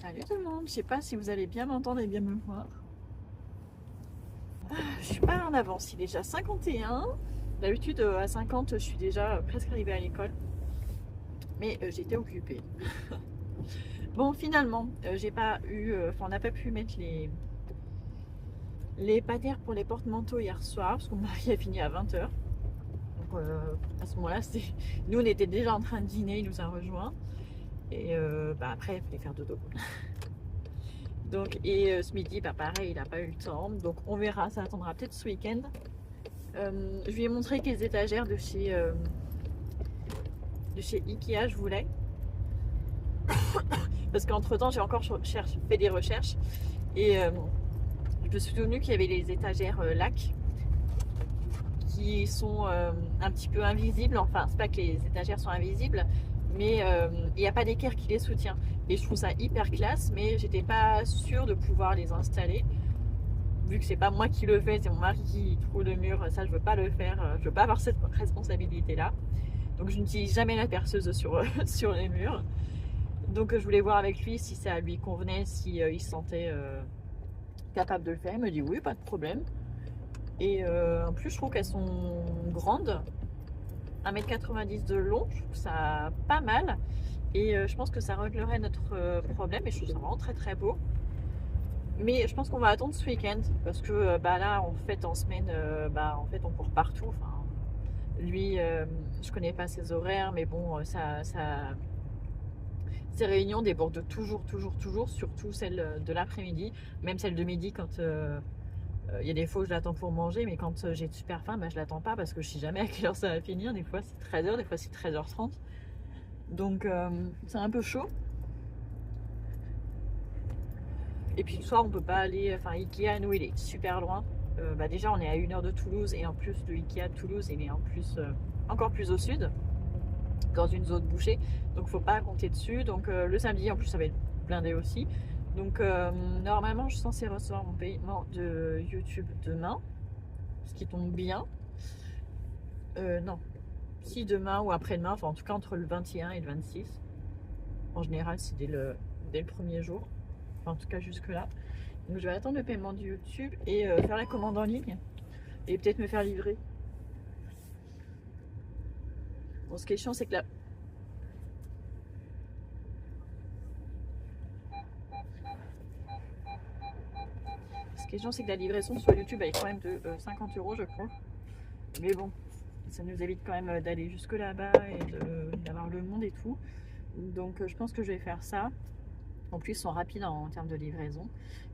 Salut tout le monde, je sais pas si vous allez bien m'entendre et bien me voir. Je suis pas en avance, il est déjà 51. D'habitude à 50 je suis déjà presque arrivée à l'école. Mais j'étais occupée. Bon finalement, j'ai pas eu, on n'a pas pu mettre les patères pour les porte-manteaux hier soir parce que mon mari a fini à 20h. Donc à ce moment-là, nous on était déjà en train de dîner, il nous a rejoints. Et après il fallait faire dodo. Donc, et ce midi, pareil, il n'a pas eu le temps. Donc, on verra, ça attendra peut-être ce week-end. Je lui ai montré que les étagères de chez Ikea, je voulais. Parce qu'entre temps, j'ai encore fait des recherches. Et je me suis souvenu qu'il y avait les étagères lac qui sont un petit peu invisibles. Enfin, c'est pas que les étagères sont invisibles, mais il n'y a pas d'équerre qui les soutient. Et je trouve ça hyper classe, mais j'étais pas sûre de pouvoir les installer. Vu que c'est pas moi qui le fais, c'est mon mari qui trouve le mur, ça je veux pas le faire, je veux pas avoir cette responsabilité là. Donc je n'utilise jamais la perceuse sur, sur les murs. Donc je voulais voir avec lui si ça lui convenait, si il se sentait capable de le faire. Il me dit oui, pas de problème. Et en plus je trouve qu'elles sont grandes, 1,90 m de long, je trouve ça pas mal. Et je pense que ça réglerait notre problème et je trouve ça vraiment très très beau. Mais je pense qu'on va attendre ce week-end parce que là en fait en semaine en fait on court partout. Enfin, lui je connais pas ses horaires mais bon ses réunions débordent toujours, surtout celles de l'après-midi, même celles de midi quand il y a des fois où je l'attends pour manger, mais quand j'ai super faim, je l'attends pas parce que je sais jamais à quelle heure ça va finir. Des fois c'est 13h, des fois c'est 13h30. Donc c'est un peu chaud. Et puis le soir, on peut pas aller. Enfin, Ikea, nous, il est super loin. Déjà, on est à 1 heure de Toulouse et en plus, le Ikea de Toulouse, il est en plus encore plus au sud, dans une zone bouchée. Donc, faut pas compter dessus. Donc, le samedi, en plus, ça va être blindé aussi. Donc, normalement, je suis censée recevoir mon paiement de YouTube demain, ce qui tombe bien. Non, si demain ou après-demain, enfin, en tout cas, entre le 21 et le 26. En général, c'est dès le premier jour. Enfin, en tout cas, jusque-là. Donc je vais attendre le paiement du YouTube et faire la commande en ligne et peut-être me faire livrer. Bon, ce qui est chiant, c'est que la livraison sur YouTube elle est quand même de 50 € je crois. Mais bon, ça nous évite quand même d'aller jusque là-bas et d'avoir le monde et tout. Donc je pense que je vais faire ça. En plus, ils sont rapides en termes de livraison.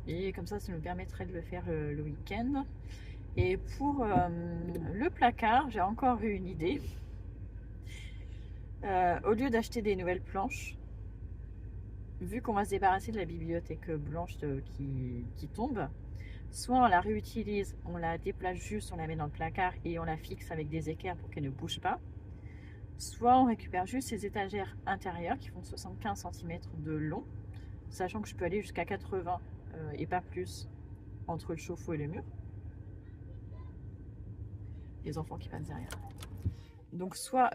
Et comme ça nous permettrait de le faire le week-end. Et pour le placard, j'ai encore eu une idée. Au lieu d'acheter des nouvelles planches, vu qu'on va se débarrasser de la bibliothèque blanche qui tombe, soit on la réutilise, on la déplace juste, on la met dans le placard et on la fixe avec des équerres pour qu'elle ne bouge pas, soit on récupère juste ces étagères intérieures qui font 75 cm de long, sachant que je peux aller jusqu'à 80 et pas plus entre le chauffe-eau et le mur. Les enfants qui passent derrière. Donc soit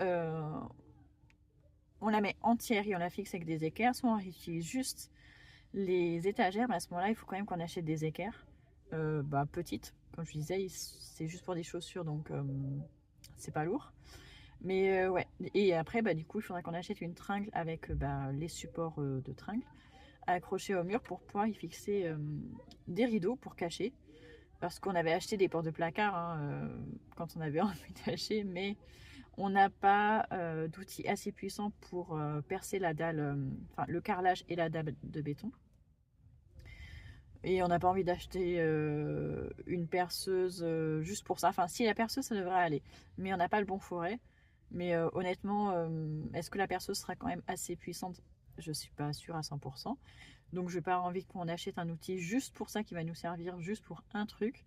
on la met entière et on la fixe avec des équerres, soit on réutilise juste les étagères, mais à ce moment-là, il faut quand même qu'on achète des équerres petites. Comme je disais, c'est juste pour des chaussures, donc c'est pas lourd. Mais ouais, et après, du coup, il faudra qu'on achète une tringle avec les supports de tringle accrochés au mur pour pouvoir y fixer des rideaux pour cacher. Parce qu'on avait acheté des portes de placard quand on avait emménagé, mais on n'a pas d'outils assez puissants pour percer la dalle, le carrelage et la dalle de béton. Et on n'a pas envie d'acheter une perceuse juste pour ça. Enfin, si la perceuse, ça devrait aller. Mais on n'a pas le bon forêt. Mais honnêtement, est-ce que la perceuse sera quand même assez puissante? Je ne suis pas sûre à 100%. Donc, je n'ai pas envie qu'on achète un outil juste pour ça qui va nous servir juste pour un truc.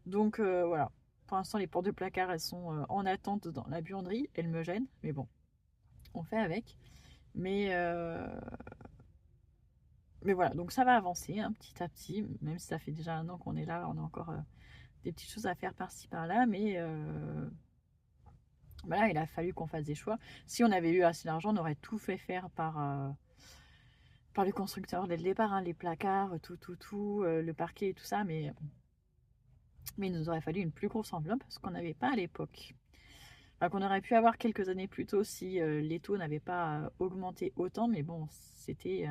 Donc, voilà. Pour l'instant, les portes de placard, elles sont en attente dans la buanderie. Elles me gênent. Mais bon, on fait avec. Mais voilà, donc ça va avancer petit à petit, même si ça fait déjà 1 an qu'on est là, on a encore des petites choses à faire par-ci par-là, mais il a fallu qu'on fasse des choix. Si on avait eu assez d'argent, on aurait tout fait faire par le constructeur dès le départ, hein, les placards, tout, le parquet, tout ça, mais il nous aurait fallu une plus grosse enveloppe, ce qu'on n'avait pas à l'époque. Enfin, qu'on aurait pu avoir quelques années plus tôt si les taux n'avaient pas augmenté autant, mais bon, c'était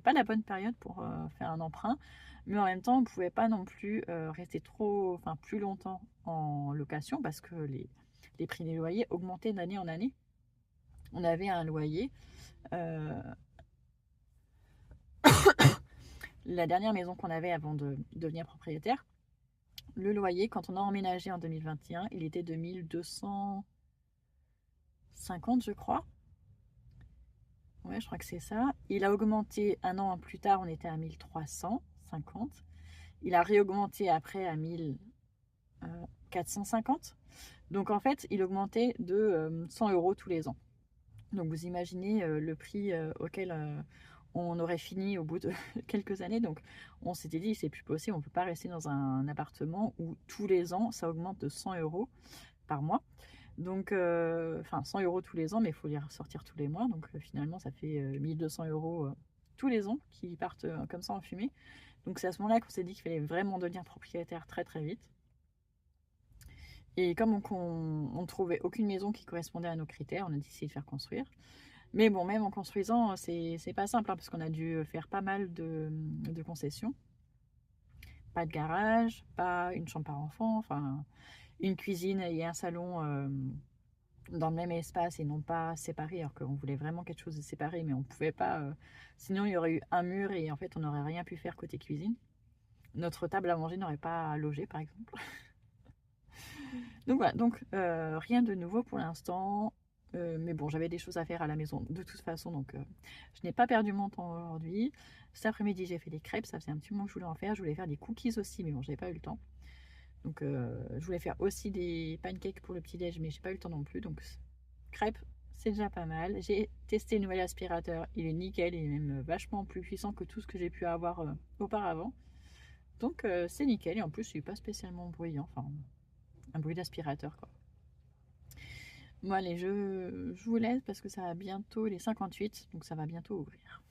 pas la bonne période pour faire un emprunt. Mais en même temps, on ne pouvait pas non plus rester plus longtemps en location parce que les prix des loyers augmentaient d'année en année. On avait un loyer. euh, la dernière maison qu'on avait avant de devenir propriétaire, le loyer, quand on a emménagé en 2021, il était de 1250, je crois. Ouais, je crois que c'est ça. Il a augmenté un an plus tard, on était à 1350. Il a réaugmenté après à 1450. Donc en fait, il augmentait de 100 euros tous les ans. Donc vous imaginez le prix auquel on aurait fini au bout de quelques années. Donc on s'était dit, c'est plus possible, on ne peut pas rester dans un appartement où tous les ans, ça augmente de 100 euros par mois. Donc, 100 euros tous les ans, mais il faut les ressortir tous les mois. Donc, finalement, ça fait 1200 euros tous les ans qui partent comme ça en fumée. Donc, c'est à ce moment-là qu'on s'est dit qu'il fallait vraiment devenir propriétaire très très vite. Et comme on ne trouvait aucune maison qui correspondait à nos critères, on a décidé de faire construire. Mais bon, même en construisant, c'est pas simple hein, parce qu'on a dû faire pas mal de concessions. Pas de garage, pas une chambre par enfant, enfin une cuisine et un salon dans le même espace et non pas séparés, alors qu'on voulait vraiment quelque chose de séparé, mais on ne pouvait pas. Sinon, il y aurait eu un mur et en fait, on n'aurait rien pu faire côté cuisine. Notre table à manger n'aurait pas logé, par exemple. Donc voilà, rien de nouveau pour l'instant. Mais bon, j'avais des choses à faire à la maison de toute façon, donc je n'ai pas perdu mon temps aujourd'hui. Cet après-midi, j'ai fait des crêpes, ça faisait un petit moment que je voulais en faire. Je voulais faire des cookies aussi, mais bon, j'avais pas eu le temps. Donc je voulais faire aussi des pancakes pour le petit-déj, mais j'ai pas eu le temps non plus. Donc crêpes, c'est déjà pas mal. J'ai testé le nouvel aspirateur, il est nickel, il est même vachement plus puissant que tout ce que j'ai pu avoir auparavant. Donc c'est nickel et en plus il n'est pas spécialement bruyant, enfin un bruit d'aspirateur quoi. Bon allez, je vous laisse parce que ça va bientôt, il est 58, donc ça va bientôt ouvrir.